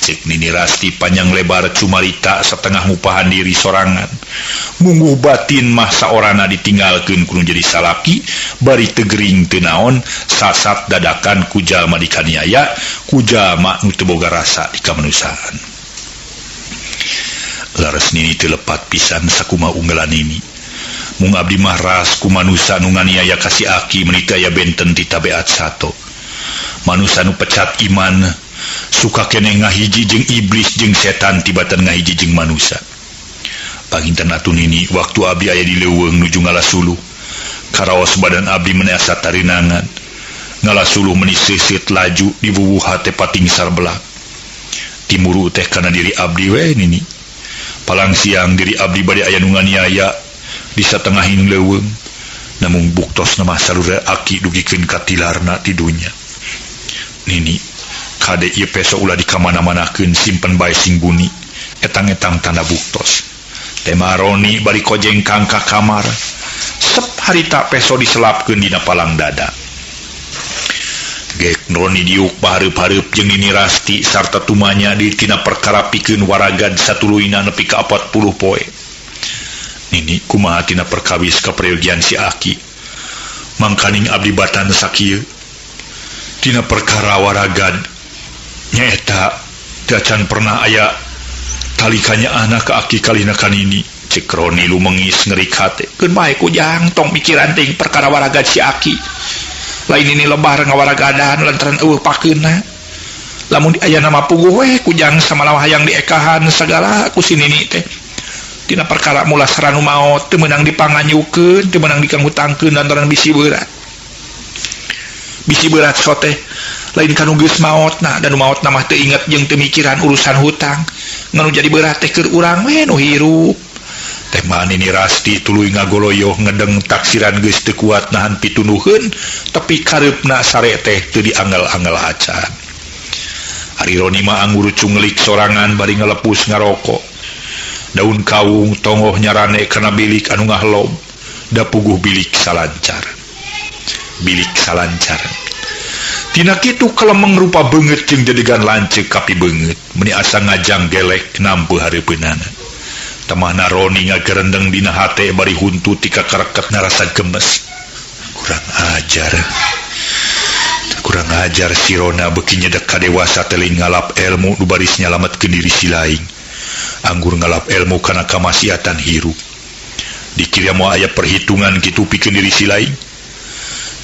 cek Nini Rasti panjang lebar cumarita setengah ngupahan diri sorangan mungguh batin mah saorana ditinggalkeun kudu jadi salaki bari teu gering teu naon sasat dadakan ku jalma dikaniaya ku jalma nu teu boga rasa di kamanusiaan laras Nini teu lepat pisan sakuma unggalan Nini mung abdi mah ras ku manusia nu nganiaya ka si Aki menika aya benten ti tabeat sato manusia nu pecat iman suka keneh ngahiji jeung iblis jeung setan tibatan ngahiji jeung manusia panginten atuh Nini waktu abdi aya di leuweung nuju ngalasuluh karaos badan abdi meneasa tarinangan ngalasuluh meuni seuseut laju di wuwuh teh pating sarbelak timuru teh kana diri abdi we Nini palang siang diri abdi bade aya nu nganiaya di satengahing leuweung namun buktos nama salura Aki dugikeun ka tilarna ti dunya Nini kade ieu peso ulah dikamana-manakeun simpen bae sing buni etang-etang tanda buktos tema Roni bari kojengkang ka kamar sep harita peso diselapkeun dina palang dada gek Roni diuk pahareup-hareup jeung Nini Rasti sarta tumanya di tina perkara pikeun waragad satuluyna nepi ka 40 poe Nini kumaha tina perkawis kaprayogian si Aki mangkaning abdi batan sakieu tina perkara waragad nyaeta dacan pernah aya talikanya anak ke Aki kalina kan ini cek Roni lu mengis ngeri hate keun bae kujang tong pikiran ting perkara waragad si Aki lain ini lebar ngawaragadan lantaran eueuh pakeunna lamun aya nama puguh we kujang samalah hayang diekahan sagala ku si Nini teh tina perkara mulas ranu maot teu meunang dipanganyukeun teu meunang dikangutangkeun lantaran bisi berat soteh lain kanu geus maotna dan maotna mah teu inget jeung teu mikiran urusan hutang nganu jadi berat teh keur urang we nu hirup teh mah Nini Rasti tuluy ngagoloyoh ngedeng taksiran geus teu kuat nahan pitunuheun tapi kareupna sare teh teu dianggal-anggal acan ari Roni mah anggur cunglik sorangan bari ngalepus ngarokok daun kawung tongoh nyarane kana bilik anu ngahlob da puguh bilik salancar tina kitu kelemeng rupa beungeut jeung dedegan lanceuk kapi beungeut meuni asa ngajang gelek nampeuh hareupeunana temahna Roni ngagerendeng dina hate bari huntu tika kareket narasa gemes kurang ajar si Rona beuki nyedek ka dewasa teling ngalap ilmu nu baris nyalametkeun diri si laing anggur ngalap ilmu kana kamasiatan hirup dikira moal aya perhitungan kitu pikeun diri si laing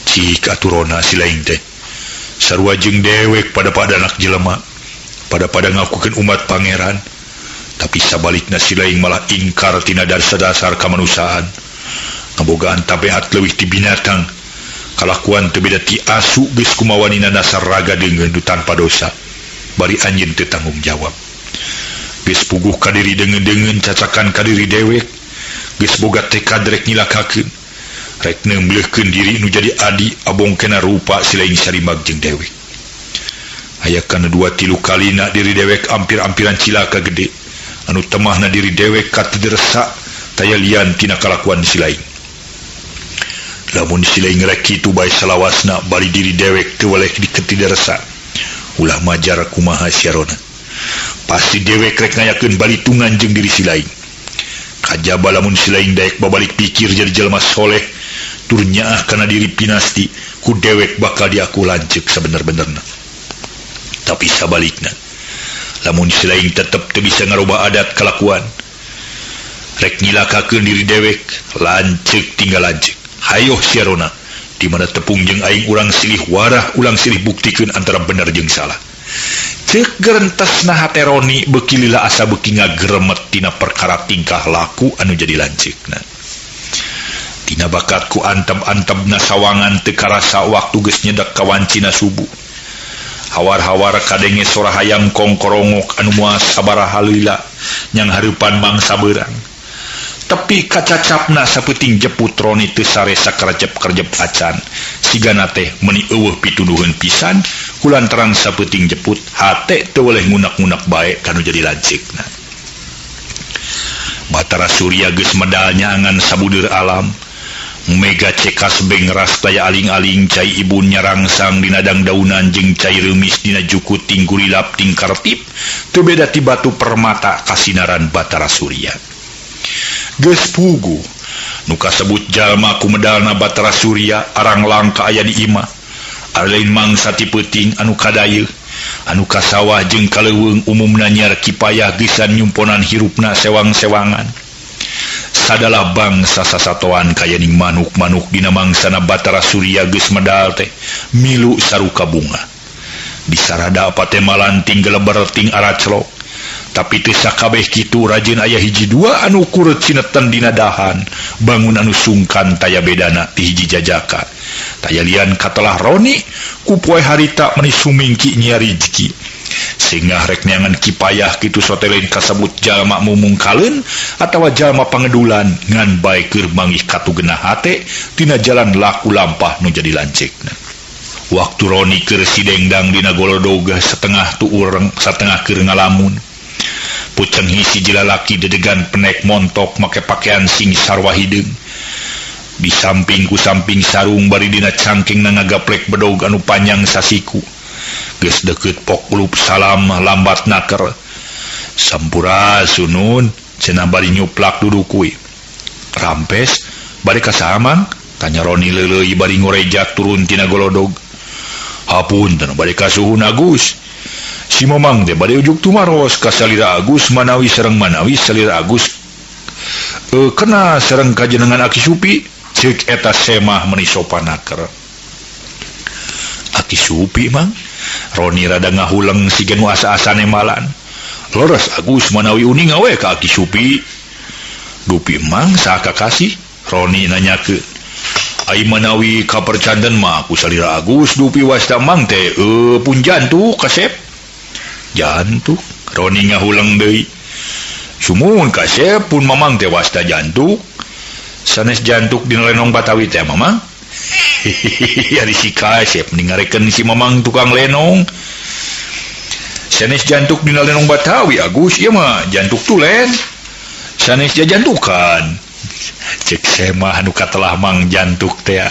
cik aturona si laing teh sarua jeung dewek pada anak jelema pada ngakukeun umat pangeran tapi sabalikna si laing malah ingkar tina dasar kamanusiaan ngabogaan tabiat leuwih ti binatang kalakuan teu beda ti asu geus kumawanina dasar raga dengan tanpa dosa bari anjeun teu tanggung jawab geus puguh ka diri dengan cacakan ka diri dewek geus boga tekad rek nyilakakeun rek nembleukeun diri nu jadi adi abongkena rupa silain sarimbag jeung dewek aya kana 2-3 kalina diri dewek ampir-ampiran cilaka gede anu temahna diri dewek katedersa taya lian tina kalakuan silain lamun silain rek kitu bae salawasna bari diri dewek teu waleh diketidersa ulah majar kumaha siarona pasti dewek rek ngayakeun balitungan jeung diri silain kajaba lamun silain daek babalik pikir jadi jelema soleh tur nyaah kana diri pinasti ku dewek bakal diaku lanceuk sabener-benerna tapi sabalikna lamun silain tetep teu bisa ngarubah adat kalakuan rek nyilakakeun diri dewek lanceuk tinggal lanceuk hayo siarona di mana tepung jeung aing urang silih warah ulang silih buktikeun antara bener jeung salah ceuk gerentasna hate Roni beuki lila asa beuki ngagremet tina perkara tingkah laku anu jadi lanceukna tina bakat ku antep-antepna sawangan teu karasa waktu geus nyedak kawancina subuh hawar-hawar kadenge sora hayam kongkorongok anu moal sabaraha heula nyang hareupan mangsa beurang tapi kacacapna saputing jeput Roni teu sare sakarejep-kerjep acan sigana teh meuni eueuh pituduheun pisan kulantaran saputing jeput hate teu woleh ngunak-ngunak bae kanu jadi lanceukna Batara Surya geus medal nyaangan sabudur alam mega cekas beng ras daya aling-aling cai ibun nyarangsang dina dangdaunan jeung cai reumis dina jukut ting gurilap ting kartip teu beda ti batu permata kasinaran Batara Surya geus pugu nu kasebut jalma ku medalna Batara Surya arang langka aya di imah ari lain mangsa ti peuting anu kadayeuh anu kasawah jeung kaleuweung umumna nyiar kipayah geusan nyumponan hirupna sewang-sewangan sadalah bangsa sasatoan kayaning manuk-manuk dina mangsana Batara Surya geus medal teh milu saruka bunga disarada apa teh malanting geleber ting araclok tapi teu sakabeh kitu rajin aya hiji dua anu kurut sinetan dina dahan bangun anu sungkan taya bedana ti hiji jajaka taya lian katelah Roni ku poe harita meuni sumingki nyiari rezeki sehingga rek neangan kipayah kitu soteleun kasebut jalma mumungkaleun atawa jalma pangedulan ngan bae keur mangih katugenah hate tina jalan laku lampah nu jadi lanceukna waktu Roni keur sidengdang dina golodoga setengah tu urang satengah keur ngalamun puceng hisi jilalaki dedegan penek montok make pakaian sing sarwa hideung di samping ku samping sarung bari dina cangking ngagaplek bedog anu panjang sasiku geus deukeut pokulup salam lambat naker sampura sunun cenah bari nyuplak duduk kuy rampes bari ka saha mang tanya Roni leuleuy bari ngorejak turun tina golodog hapunten bari ka suhun Agus si Mamang teh bade ujuk tumaros ka salira Agus manawi sareng manawi salira Agus kena sareng kajenengan Aki Supi ceuk eta semah meuni sopanaker Aki Supi mang Roni rada ngahuleng sigen nu asa-asane malan leres Agus manawi uning awe ka Aki Supi dupi mang saha kakasih Roni nanyakeun ai manawi kapercandan mah ku salira Agus dupi wasta mang teh pun jantuk kasep jantuk Roni ngahuleng deui sumun kasep pun mamang teh wasta jantuk sanes jantuk dina lenong Batawi teh mamang ari si kasep ningarekeun si mamang tukang lenong sanes jantuk dina lenong Batawi Agus ieu mah jantuk tulen sanes jajantukan cek semah anu katelah mang jantuk teh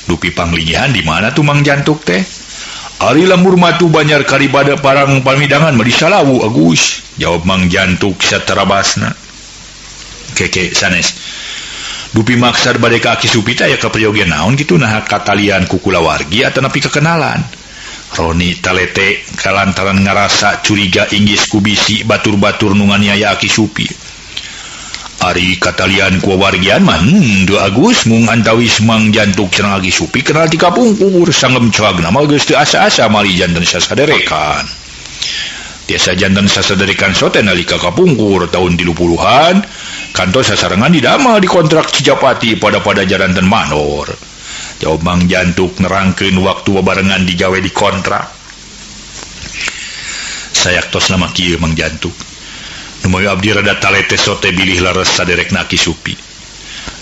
dupi panglingihan di mana tuh mang jantuk teh ari lamur matu banyar karibada parang pamidangan mah di Salawu Agus jawab mang jantuk satarabasna keke sanes dupi maksad bade ka Aki Supi teh aya kapriyogian naon kitu nah katalian ku kulawargi atawa nepi kekenalan Roni talete kalantaran ngarasa curiga inggis ku bisi batur-batur nu nganiaya Aki Supi ari katalian ku wargian mah do Agus mung antawis mang jantuk cenah Aki Supi kenal ti kapungkur sanggem coagna mah geus teu asa-asa mali janten sasaderekan tiasa janten sasaderekan sote nalika kapungkur tahun 30-an kantos sasarengan didamel di kontrak Cijapati pada janten manor Mang Jantuk nerangkeun waktu babarengan digawe di kontrak. Sayak tos nama kieu Mang Jantuk. Nu moy abdi rada talete sote bilih laras saderekna Ki Supi.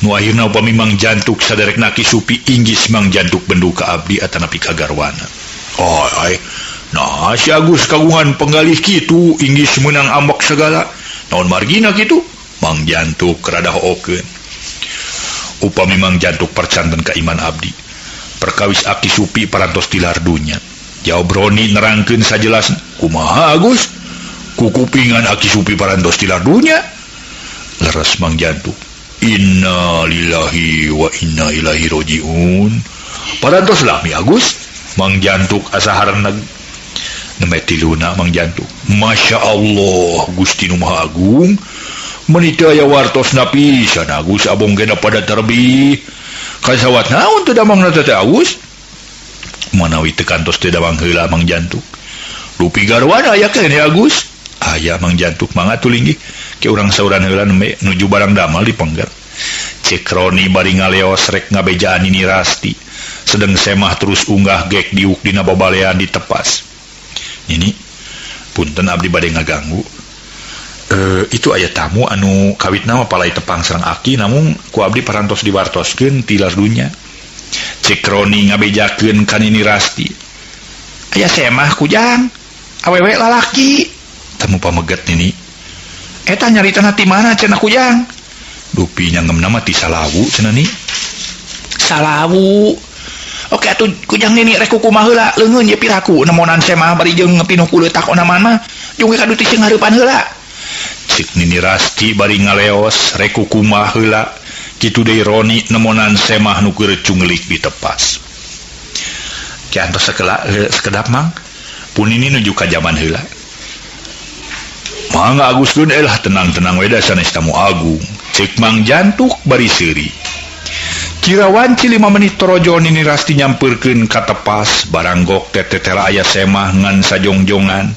Nu akhirna upami Mang Jantuk saderekna Ki Supi inggis Mang Jantuk bendu ka abdi atanapi ka garwana. Oh, nah si Agus kagungan penggalih kitu inggis menang ambak segala. Naon margina kitu? Mang Jantuk rada hookeun. Upami Mang Jantuk percanten ka iman abdi. Perkawis Aki Supi parantos tilar dunya. Jawab Roni nerangkeun sajelasna. Kumaha Agus? Kukupingan Aki Supi parantos tilar dunya. Leres Mang Jantuk. Inna lillahi wa inna ilaihi rojiun. Parantos lami Agus. Mang Jantuk asa hareneg. Nemeti luna Mang Jantuk. Masya Allah Gusti Nu Maha Agung. Menitaya wartos napisan Agus abong gena pada terbi. Kasawat naon teu damangna teh Agus? Manawi teu kantos teu damang heula Mang Jantuk. Rupi garwana aya keneh Agus. Aya Mang Jantuk mangga tulinggih ke urang sauran heula nuju barang damal di Pengger. Cek Roni bari ngaleos rek ngabejaan Nini Rasti. Sedeng semah terus unggah gek diuk dina babalean ditepas. Nini, punten abdi bade ngaganggu. Itu aya tamu anu kawitna mah palai tepang sareng Aki namun ku abdi parantos diwartoskeun tilar dunya. Cek Roni ngabejakeun ka Nini Rasti. Aya semah kujang, awewe lalaki. Tamu pameget Nini. Eta nyaritana ti mana cenah kujang? Dupi nyangemna mah ti Salawu cenah ni. Salawu. Oke atuh kujang Nini rek kumaha heula leungeun ye piraku nemonan semah bari jeung ngepinu ku leutak onaman mah jeung ka duti sing hareupan heula. Cik Nini Rasti bari ngaleos rek kumaha heula kitu deui Roni nemonan semah nu keur cunglik ditepas. Kiantos sekedap Mang. Pun ini nuju ka zaman heula. Mangga Aguskeun elah tenang-tenang we da sanes tamu agung. Cik Mang Jantuk bari seuri. Kirawan 5 menit torojo Nini Rasti nyamperkeun ka tepas barang gok tetetela aya semah ngan sajongjongan.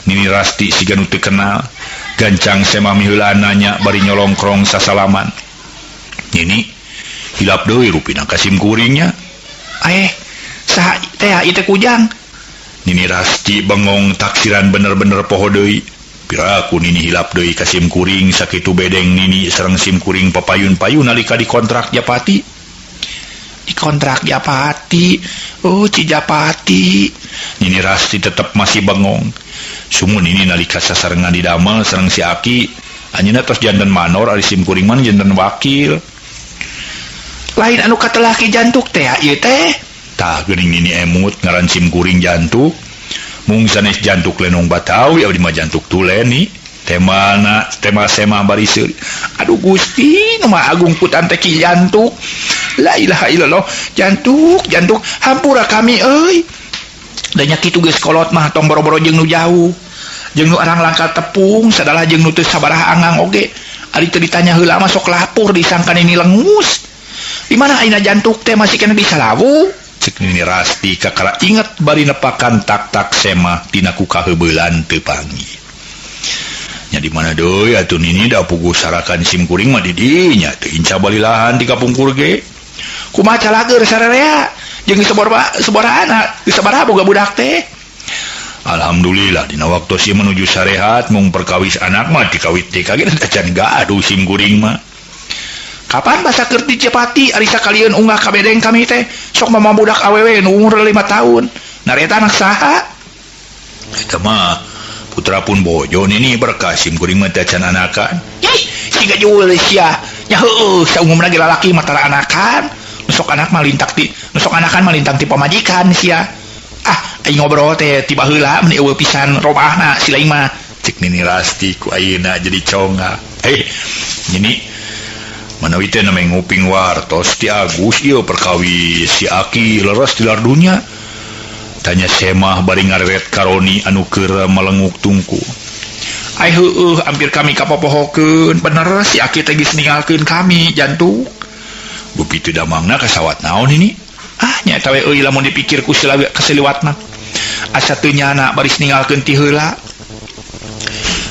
Nini Rasti siga nu teu kenal. Gancang semah miheula nanya bari nyolongkrong sasalaman. Nini hilap deui rupina ka sim kuringnya. Saha teh ieu kujang? Nini Rasti bengong taksiran bener-bener poho deui. Piraku Nini hilap deui ka sim kuring sakitu bedeng Nini sareng sim kuring papayun-payun nalika dikontrak Japati. Dikontrak Japati. Oh, Cijapati. Nini Rasti tetap masih bengong. Sumun ini nalika sasarengan didamel sareng si Aki. Anjeunna tos janten manor ari sim kuring man janten wakil. Lain anu katelaki Jantuk teh ieu teh. Tah geuning Nini emut ngaran sim kuring Jantuk. Mung sanes Jantuk lenong Batawi abdi mah Jantuk tuleni. Tema semah bari seuri. Aduh Gusti Nu Maha Agung putan teh Ki Jantuk. La ilaha illallah. Jantuk hampura kami euy. Da nya kitu geus kolot mah tong boro-boro jeung nu jauh. Jeung nu arang langkal tepung sadalah jeung nu teu sabaraha angang oge. Ari teu ditanya heula mah sok lapor disangka Nini lengus. Di mana ayeuna Jantuk teh masih kena di Salawu? Cek Nini Rasti kakara inget bari nepakan tak-tak semah tina ku kaheubelan teu panggih. Nya di mana deui atuh Nini da puguh sarakan sim kuring mah di dinya teu inca balilahan di kapungkur ge. Kumaha calageur sararea jeung sabaraha boga budak teh. Alhamdulillah dina waktu si menuju sarehat mung perkawis anak mah dikawit teh kaget acan gaduh sim kuring mah. Kapan basa keur di Japati ari sakalian unggah ka bedeng kami teh sok mama budak awewe nu umur 5 tahun. Nareta anak saha? Eta mah putra pun bojo Nini berkah sim kuring mah teh acan anakan. Siga jual sia. Nya heueuh saumumna ge lalaki mah tara anakan. Nusok anak malintak ti nusok anakan malintang ti pamajikan sia. Aing ngobrol teh tiba heula mun eueuh pisan robahna si lain mah. Cik Nini Rasti ku ayeuna jadi conga. Nini manawi teh name nguping wartos ti Agus ieu perkawis si Aki leres tilar dunya. Tanya semah bari ngareret karoni anu keur melenguk tungku. Ai heueuh hampir kami kapopohokeun bener si Aki teh geus ninggalkeun kami Jantuk. Gupi teu damangna kasawat naon ini? Nyaeta we euy lamun dipikir ku kaseliwat mah. Asa teu nyana baris ninggalkeun ti heula.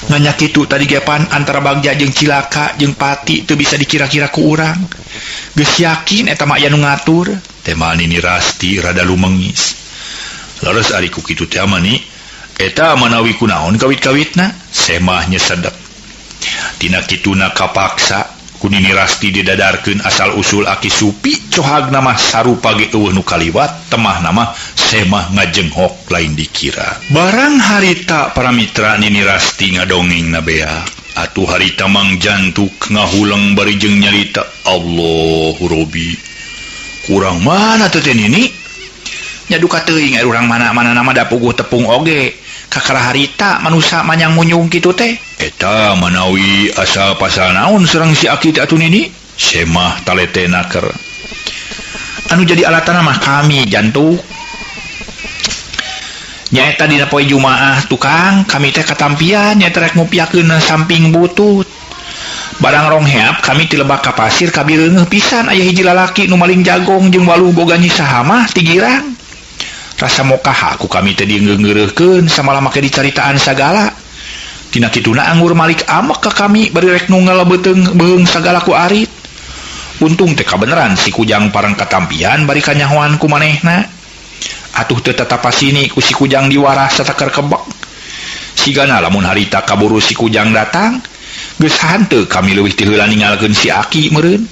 Nganya kitu tadi gepan antara Bagja jeung Cilaka jeung Pati teu bisa dikira-kira ku urang. Geus yakin eta mah aya nu ngatur. tema Nini Rasti rada lumengis. Laras ari ku kitu teh mani eta manawi kunaon kawit-kawitna semahnya sedep. Tina kituna kapaksa ku Nini Rasti didadarkeun asal usul aki supi cohagna mah sarupa ge eueuh nu kaliwat temah nama semah ngajenghok lain dikira. Barang harita para mitra Nini Rasti ngadongengna bea atuh harita Mang Jantuk ngahuleng bari jeung nyarita Allahu Robi. Kurang mana teh Nini? Nya duka teuing urang mana-mana nama da puguh tepung oge. Kakara harita manusa manyang munyung kitu teh. Eta manawi asal pasal naon sareng si aki teh atuh Nini? Semah taletena keur. Anu jadi alatana mah kami Jantuk. Nyaeta dina poe Jumaah tukang kami teh katampian nyaeta rek ngupiakeun samping butut. Barang rongheap kami ti lebak ka pasir kabireungeuh pisan aya hiji lalaki nu maling jagong jeung waluh boga nyisaha mah ti girang. Rasa mokaha ku kami teh dienggeureukeun samalah make dicaritaan sagala. Tina kituna anggur Malik amek ka kami bari rek nu ngalebeuteung beung sagala ku arit. Untung teh kabeneran si Kujang parang katampian bari kanyahoan ku manehna. Atuh teu tatapasini ku si Kujang diwaras satakar kebek. Sigana lamun harita kaburu si Kujang datang, geus hanteu kami leuwih ti heula ninggalkeun si Aki meureun.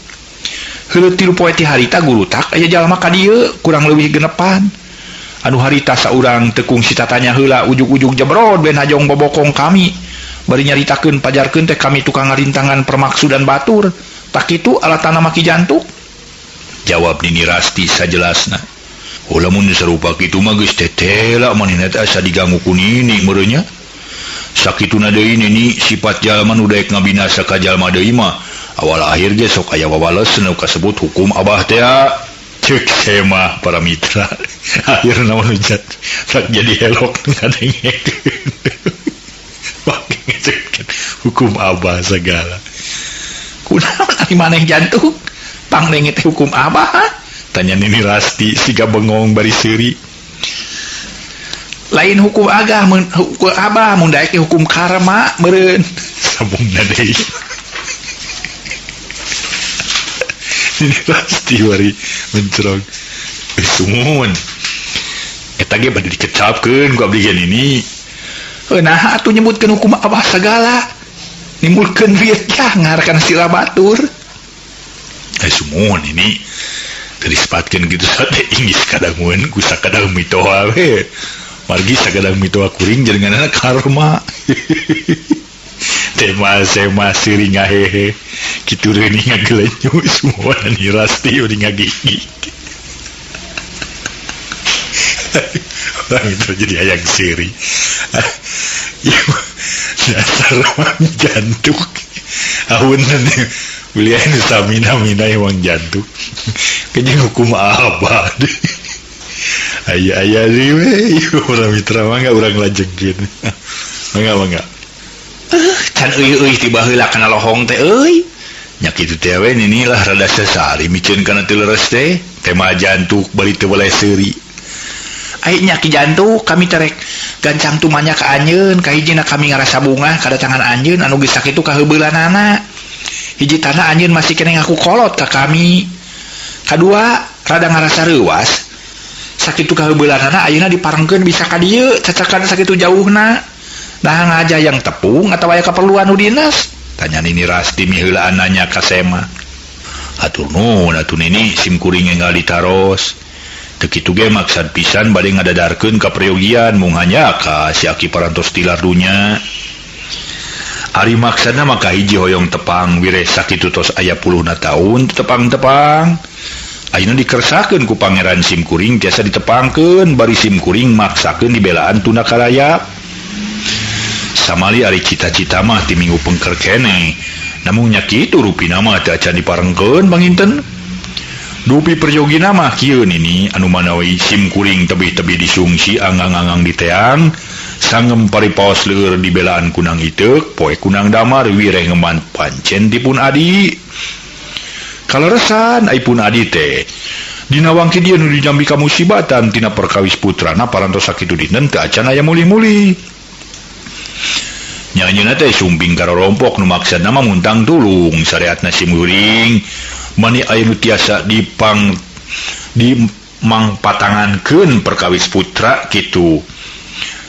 Heuleuh 3 poe ti harita gurutak aya jalma ka dieu kurang leuwih genepan. Anu harita saurang tekung si tatanya heula ujug-ujug jebrod ben hajong bobokong kami. Bari nyaritakeun pajarkeun teh kami tukang ngarintangan permaksudan batur. Tak kitu alatana maki Jantuk? Jawab Nini Rasti sajelasna. Ulah mun sarupa kitu mah geus tetela manehna teh asa diganggu ku Nini meureun nya. Sakituna deui Nini sifat jalma nu daek ngabinasa ka jalma deui mah awal akhir ge sok aya wawales nu kasebut hukum Abah teh. Cek semah para mitra akhirna menujat tak jadi elok ngadengekeun pake ngecekeun hukum Abah segala. Kunaon ari maneh Jantuk panglenge teh hukum Abah ha? Tanya Nini Rasti siga bengong bari seuri. Lain hukum Abah mun daek hukum karma meureun sambungna deui. Nini Rasti wari mencerong sumun eta ge bade dikecapkeun ku abdi ge Nini. Nah atuh nyebutkeun hukum Abah sagala nimbulkeun fitnah ngarakan sila batur. Sumun ini teu disepatkeun kitu sate inggis kadangueun ku sakadang mitoha we. Margi sakadang mitoha kuring jenenganna karma. Tema sema siri ngahehe kitu reuni ngagelenyu semua Nini Rasti uri ngagigi. Orang itu jadi ayang siri. Dasar Mang Jantuk. Ahunan belian samina-mina Mang Jantuk. Kayaknya hukum Abah. Ayah riwe orang mitra mangga urang lajengkeun. Mangga. Can euy tiba heula kana lohong teh euy. Nya kitu teh we Nini lah rada sasari mikeun kana teu leres teh. Tema Jantuk bari teu boleh seuri. Ai nya Ki Jantuk kami terek gancang tumanya ka anjeun ka hijina kami ngarasa bunga kadatangan anjeun anu geus sakitu ka heubeulanana. Hiji tana anjeun masih kene ngaku kolot ka kami. Kadua rada ngarasa reuwas. Sakitu ka heubeulanana ayeuna diparengkeun bisa ka dieu cacakan sakitu jauhna. Nah ngaja yang tepung atau aya keperluan nu dinas? Tanya Nini Rasti miheulaan nanya ka Sema. Hatur nuhun atuh Nini sim kuring enggal ditaros. Teu kitu ge maksad pisan bade ngadadarkeun ka prayogian mung hanya ka si Aki parantos tilar dunya. Ari maksudna maka hiji hoyong tepang wireh sakitu tos aya 10 taun tepang-tepang. Ayeuna dikersakeun ku Pangeran Sim Kuring tiasa ditepangkeun bari Sim Kuring maksakeun dibelaan tuna karaya. Samali ari cita-cita mah ti minggu pengker kene. Namun nya kitu rupina mah teu acan diparengkeun panginten. Dupi perjogina mah kieu Nini anu manawi Sim Kuring tebih-tebih disungsi anggang-anggang di teang sangem paripaos leur dibelaan kunang iteuk poe kunang damar wireh ngeman pancen dipun adi. Kaleresan ai pun adi teh dina wangki dieu nu dijambi ka musibatan tina perkawis putrana parantos sakitu dinten teu acan aya muli-muli. Nyanyeuna teh sumping karorompok nu maksudna mah muntang tulung syariatna Sim Kuring mani aya nu tiasa di mangpatangankeun perkawis putra gitu.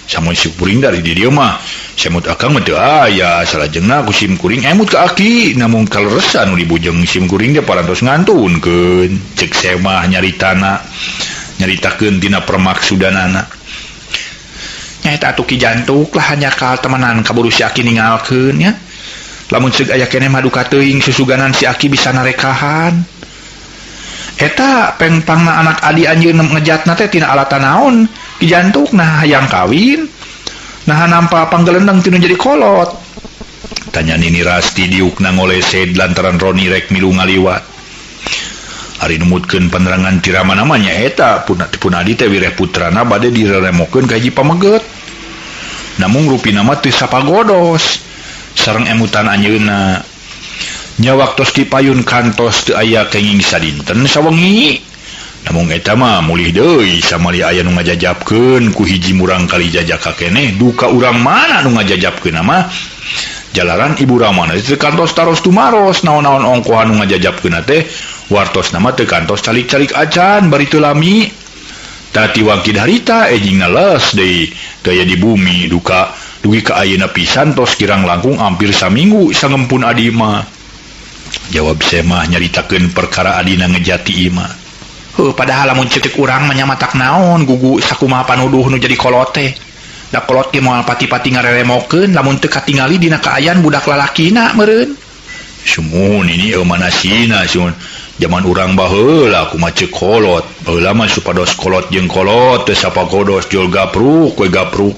Samun kuring dari di dia mah semut akang mah teu aya salajengna ku sim kuring emut ka aki namun kaleresan nu dibujeng sim kuring dia parantos ngantunkeun cek semah nyaritakeun tina permaksudanana nyaeta atuh Ki Jantuk lah hanya kal temenan kaburu si Aki ningalkeun nya lamun ceuk aya keneh maduka teuing susuganan si Aki bisa narekahan eta pengpangna anak adi anjeun ngejatna teh tina alatan naon Ki Jantuk nah hayang kawin nah nampa panggelendang tinu jadi kolot tanya Nini Rasti diukna ngolesed lantaran Roni rek milu ngaliwat ari numutkeun penerangan tirama namanya eta pun adi teh wireh putrana bade direremokeun ka hiji pameget namun rupina mah teu sapagodos sareng emutan anjeunna nya waktos dipayun kantos teu aya kenging sadinten sawengi namun eta mah mulih deui samali aya nu ngajajabkeun ku hiji murang kali jajaka keneh duka urang mana nu ngajajabkeun mah jalaran ibu ramana teu kantos taros tumaros naon-naon ongkohan nu ngajajabkeun teh wartos nama teu kantos calik-calik acan bari teu lami tati wangkid harita ejingna les deui teu aya di bumi duka dugi ka ayeuna pisan tos kirang langkung hampir saminggu sangempun adi mah jawab semah nyaritakeun perkara adina ngejati imah padahal lamun ceuk urang manyamatak naon gugu sakumaha panuduh nu jadi kolot teh da kolot ge moal pati-pati ngareremokeun lamun teu katingali dina kaayaan budak lalakina meureun sumun ini manasina sun zaman urang baheula kumaha ceuk kolot baheula mah supados kolot jeung kolot teu sapagodos jol gapruk we gapruk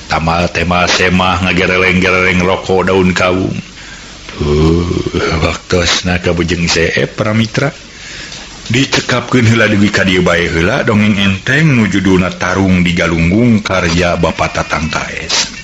tamal tema semah ngagereleng-gereleng rokok daun kawung waktosna kabujeng seep para mitra dicekapkeun heula deui ka dieu bae heula dongeng enteng nu judulna Tarung di Galunggung karya Bapak Tatang KS.